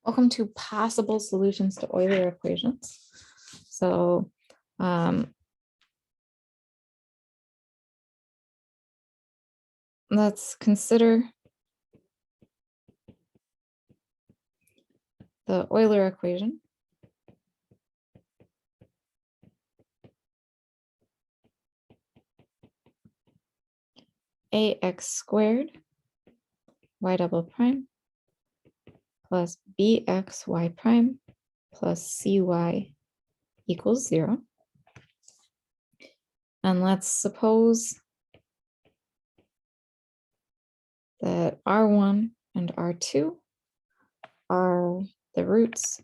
Welcome to possible solutions to Euler equations. So let's consider the Euler equation. Ax squared y double prime plus bxy prime plus cy equals 0. And let's suppose that R1 and R2 are the roots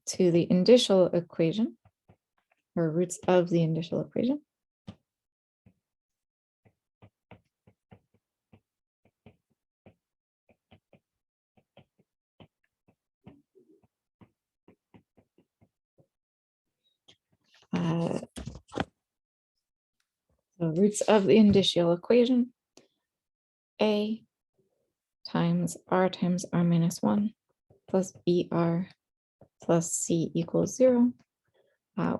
to the initial equation, or roots of the initial equation. The roots of the initial equation, A times R minus 1 plus BR plus C equals 0.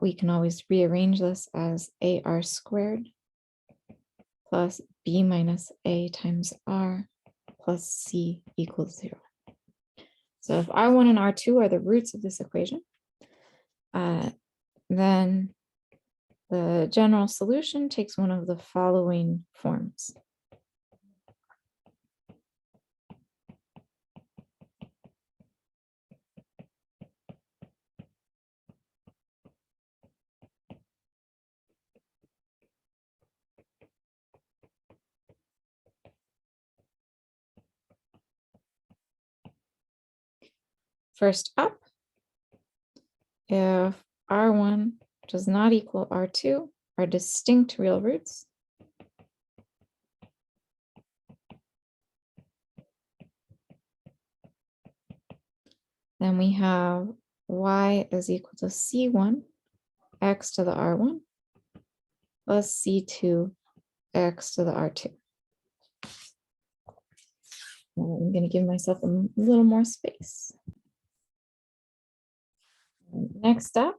We can always rearrange this as AR squared plus B minus A times R plus C equals 0. So if R1 and R2 are the roots of this equation, then the general solution takes one of the following forms. First up, if R1 does not equal R2 are distinct real roots, then we have y is equal to C1 x to the R1 plus C2 x to the R2. I'm going to give myself a little more space. Next up,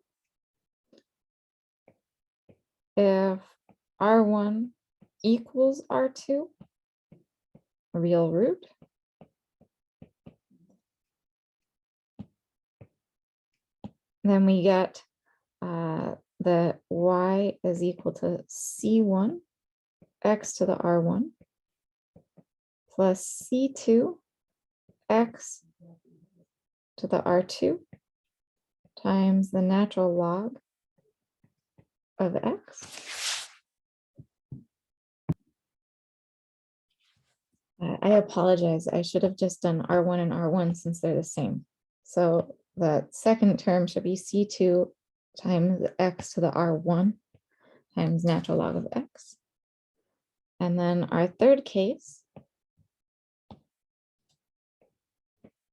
if R1 equals R2, a real root, then we get that y is equal to C1 x to the R1 plus C2 x to the R2 times the natural log of x. I apologize. I should have just done R1 and R1 since they're the same. So the second term should be C2 times x to the R1 times natural log of x. And then our third case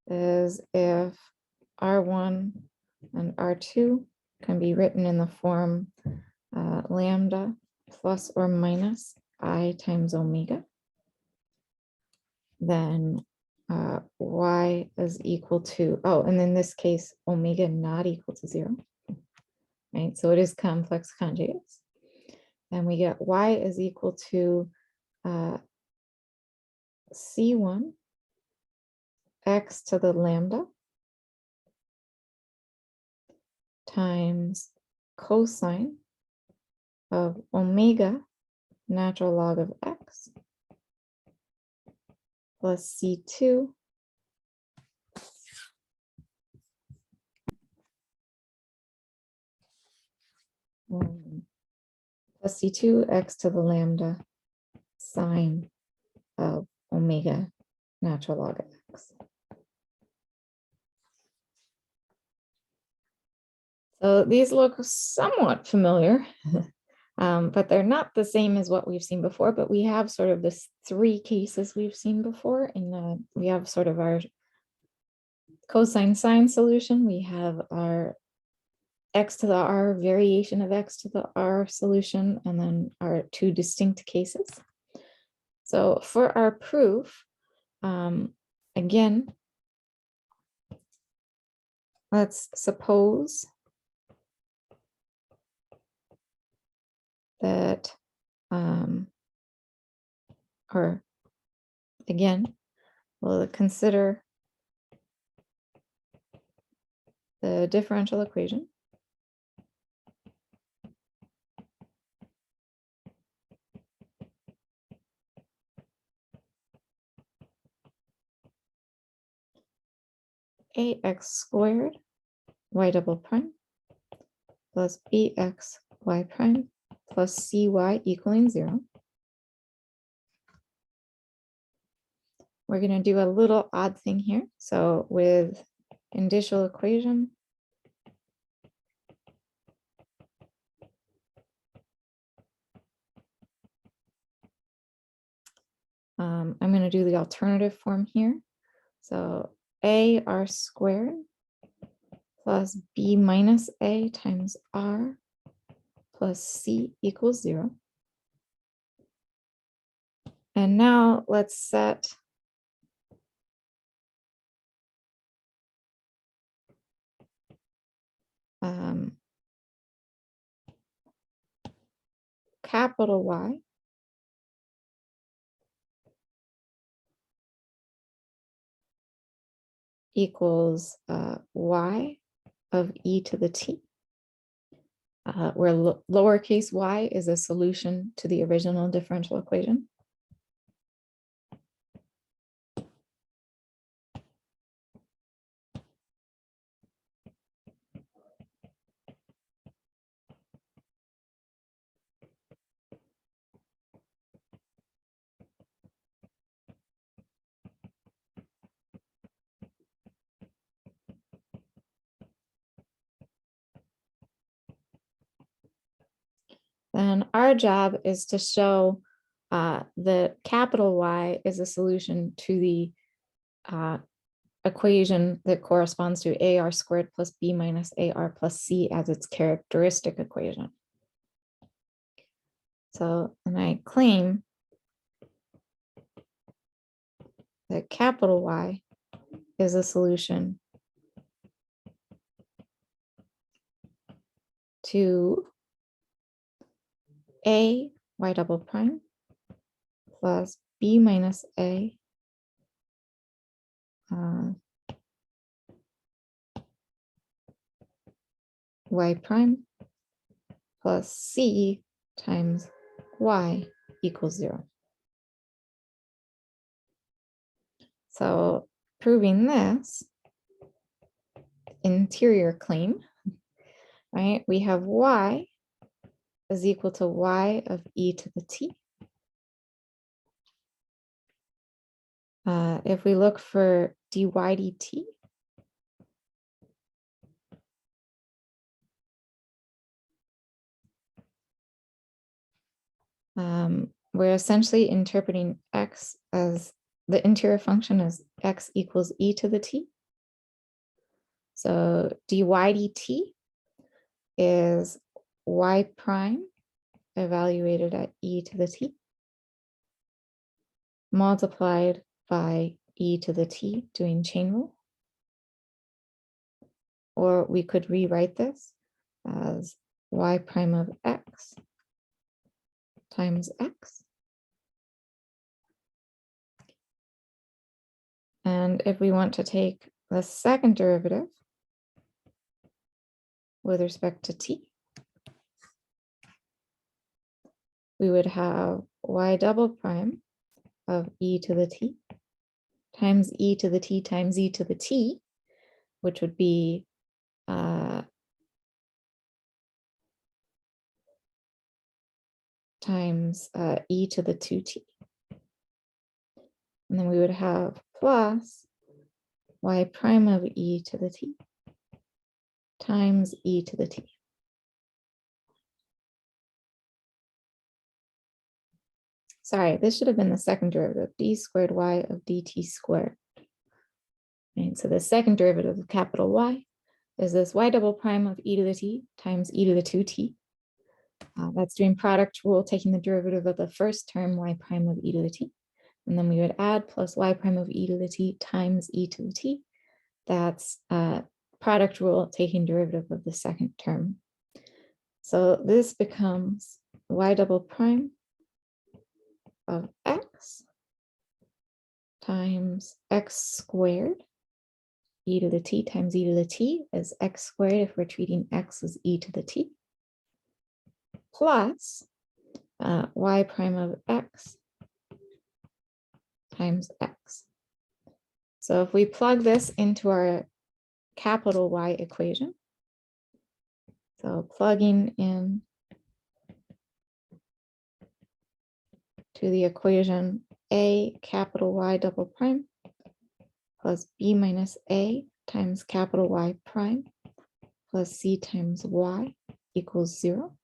is if R1 and R2 can be written in the form lambda plus or minus I times omega, then y is equal to, and in this case, omega not equal to 0, right? So it is complex conjugates. And we get y is equal to C1 x to the lambda times cosine of omega natural log of x plus C2 plus C2 x to the lambda sine of omega natural log of x. So these look somewhat familiar, but they're not the same as what we've seen before, but we have sort of this 3 cases we've seen before. We have sort of our cosine sine solution. We have our x to the r variation of x to the r solution, and then our 2 distinct cases. So for our proof, again, let's suppose that, or again, we'll consider the differential equation. Ax squared y double prime plus bx y prime plus cy equaling 0. We're going to do a little odd thing here. So with indicial equation, I'm going to do the alternative form here. So ar squared plus b minus a times r plus c equals 0. And now let's set capital Y equals y of e to the t, where lowercase y is a solution to the original differential equation. Then our job is to show that capital Y is a solution to the equation that corresponds to ar squared plus b minus ar plus c as its characteristic equation. So, and I claim that capital Y is a solution to a y double prime plus b minus a y prime plus c times y equals 0. So proving this interior claim, right, we have y is equal to y of e to the t. If we look for dy dt, we're essentially interpreting x as the interior function as x equals e to the t. So dy dt is y prime evaluated at e to the t multiplied by e to the t doing chain rule. Or we could rewrite this as y prime of x times x. And if we want to take the second derivative with respect to t, we would have y double prime of e to the t times e to the t times e to the t, which would be times e to the 2t. And then we would have plus y prime of e to the t times e to the t. Sorry, this should have been the second derivative, d squared y of dt squared. Right, so the second derivative of capital Y is this y double prime of e to the t times e to the 2t. That's doing product rule, taking the derivative of the first term y prime of e to the t, And then we would add plus y prime of e to the t times e to the t. That's product rule taking derivative of the second term. So this becomes y double prime of x times x squared e to the t times e to the t is x squared if we're treating x as e to the t, plus y prime of x times x. So if we plug this into our capital Y equation, so plugging in to the equation a capital Y double prime plus b minus a times capital Y prime plus c times y equals 0.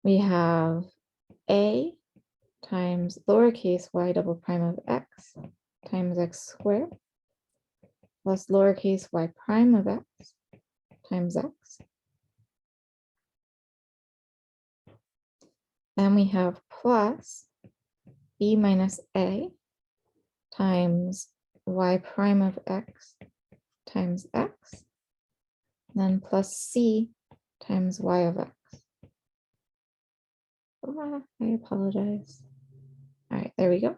We have a times lowercase y double prime of x times x squared plus lowercase y prime of x times x. Then we have plus b minus a times y prime of x times x, then plus c times y of x. Oh, I apologize. All right, there we go.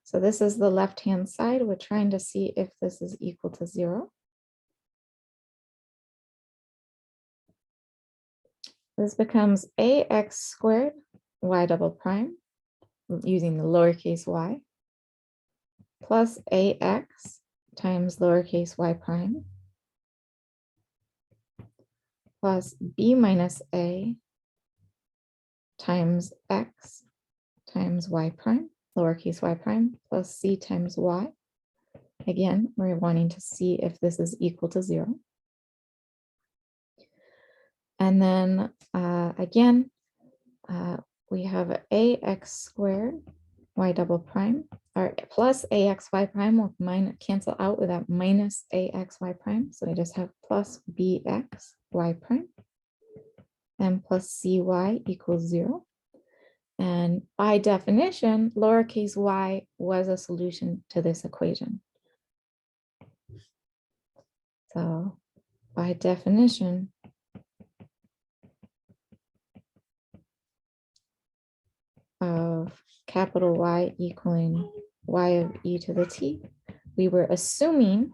So this is the left-hand side. We're trying to see if this is equal to 0. This becomes ax squared y double prime using the lowercase y plus ax times lowercase y prime plus b minus a times x times y prime, lowercase y prime, plus c times y. Again, we're wanting to see if this is equal to 0. And then again, we have ax squared y double prime, or plus ax y prime will cancel out with that minus ax y prime. So we just have plus bx y prime and plus cy equals 0. And by definition, lowercase y was a solution to this equation. So by definition, of capital Y equaling y of e to the t, we were assuming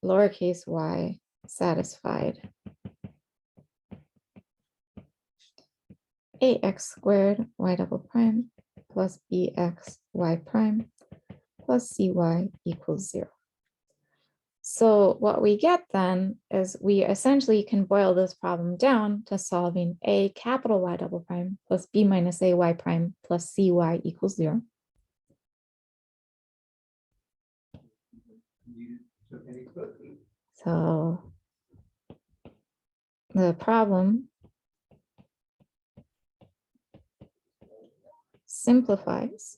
lowercase y satisfied ax squared y double prime plus bx y prime plus cy equals 0. So what we get then is we essentially can boil this problem down to solving a capital Y double prime plus b minus a y prime plus cy equals 0. So the problem simplifies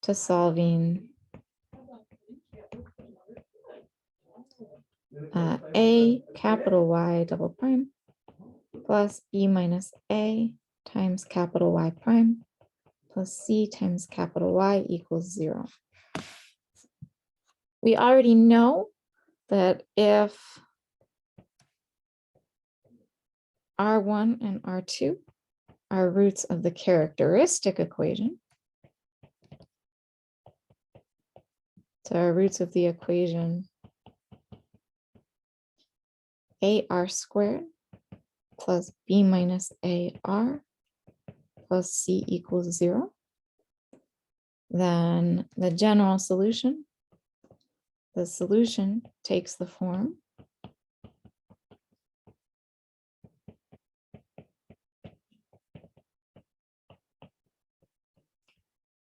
to solving a capital Y double prime plus b minus a times capital Y prime plus c times capital Y equals 0. We already know that if R1 and R2 are roots of the characteristic equation, so our roots of the equation AR squared plus B minus AR plus C equals 0, then the general solution, the solution takes the form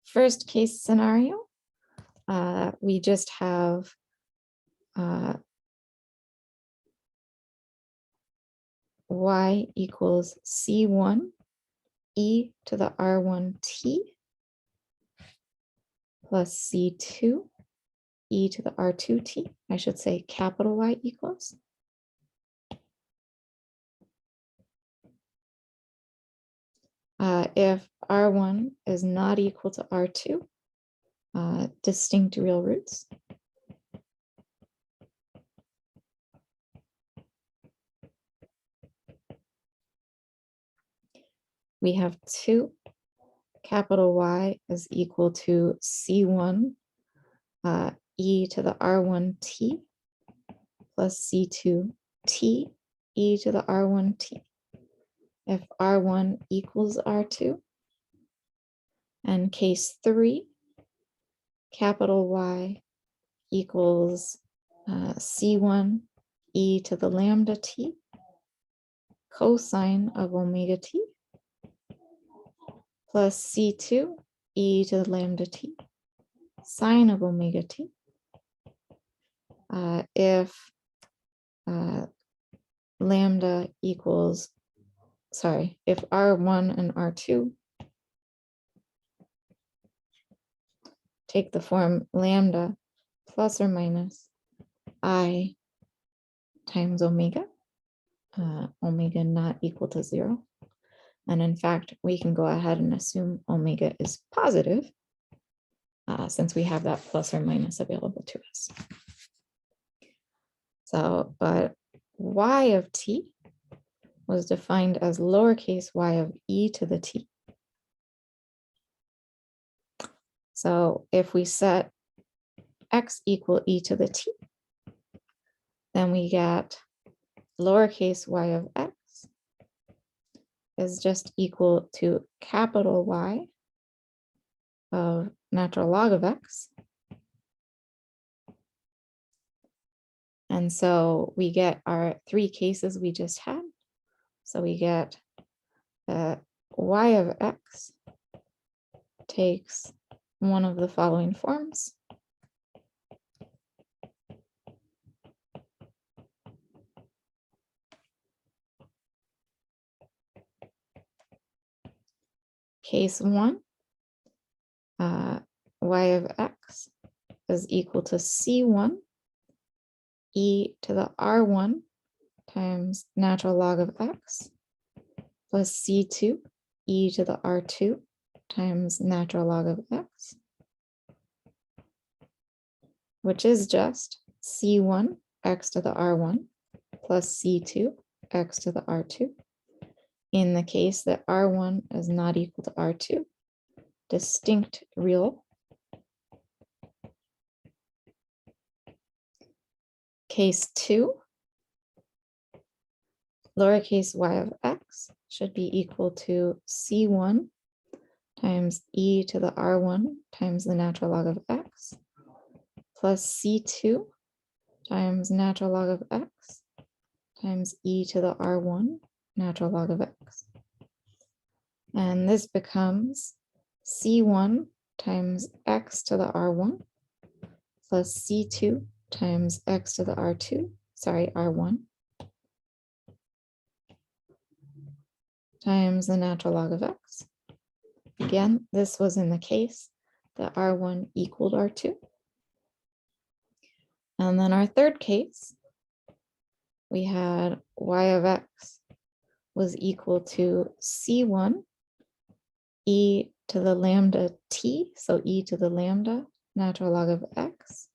first case scenario. We just have y equals C1 e to the R1t plus C2 e to the R2t. I should say capital Y equals. If R1 is not equal to R2, distinct real roots. We have 2 capital Y is equal to C1 e to the R1t plus C2 t e to the R1t. If R1 equals R2, and case 3, capital Y equals C1 e to the lambda t cosine of omega t plus C2 e to the lambda t sine of omega t. If lambda equals, if R1 and R2 take the form lambda plus or minus I times omega, omega not equal to 0. And in fact, we can go ahead and assume omega is positive since we have that plus or minus available to us. So, but y of t was defined as lowercase y of e to the t. So if we set x equal e to the t, then we get lowercase y of x is just equal to capital Y of natural log of x. And so we get our 3 cases we just had. So we get y of x takes one of the following forms. Case 1, y of x is equal to C1 e to the R1 times natural log of x plus C2 e to the R2 times natural log of x, which is just C1 x to the R1 plus C2 x to the R2 in the case that R1 is not equal to R2, distinct real. Case 2, lowercase y of x should be equal to C1 times e to the R1 times the natural log of x plus C2 times natural log of x times e to the R1 natural log of x. And this becomes C1 times x to the R1 plus C2 times x to the R1 times the natural log of x. Again, this was in the case that R1 equaled R2. And then our third case, we had y of x was equal to C1 e to the lambda t, so e to the lambda natural log of x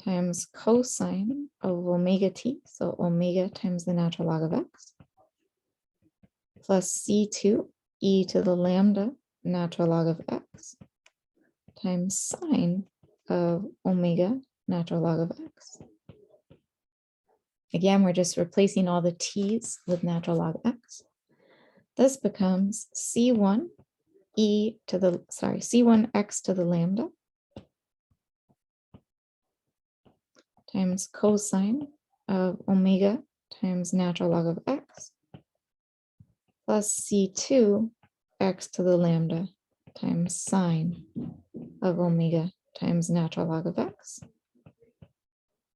times cosine of omega t, so omega times the natural log of x, plus C2 e to the lambda natural log of x times sine of omega natural log of x. Again, we're just replacing all the t's with natural log x. This becomes C1 C1 x to the lambda times cosine of omega times natural log of x plus C2 x to the lambda times sine of omega times natural log of x.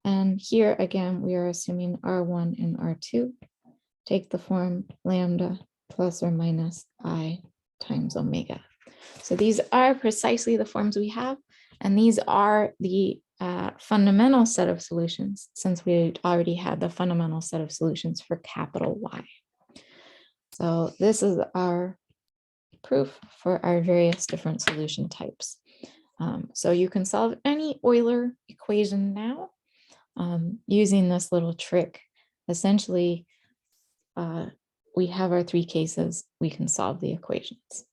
And here again, we are assuming R1 and R2 take the form lambda plus or minus I times omega. So these are precisely the forms we have, and these are the fundamental set of solutions, since we already had the fundamental set of solutions for capital Y. So this is our proof for our various different solution types. So you can solve any Euler equation now using this little trick. Essentially, we have our three cases, we can solve the equations.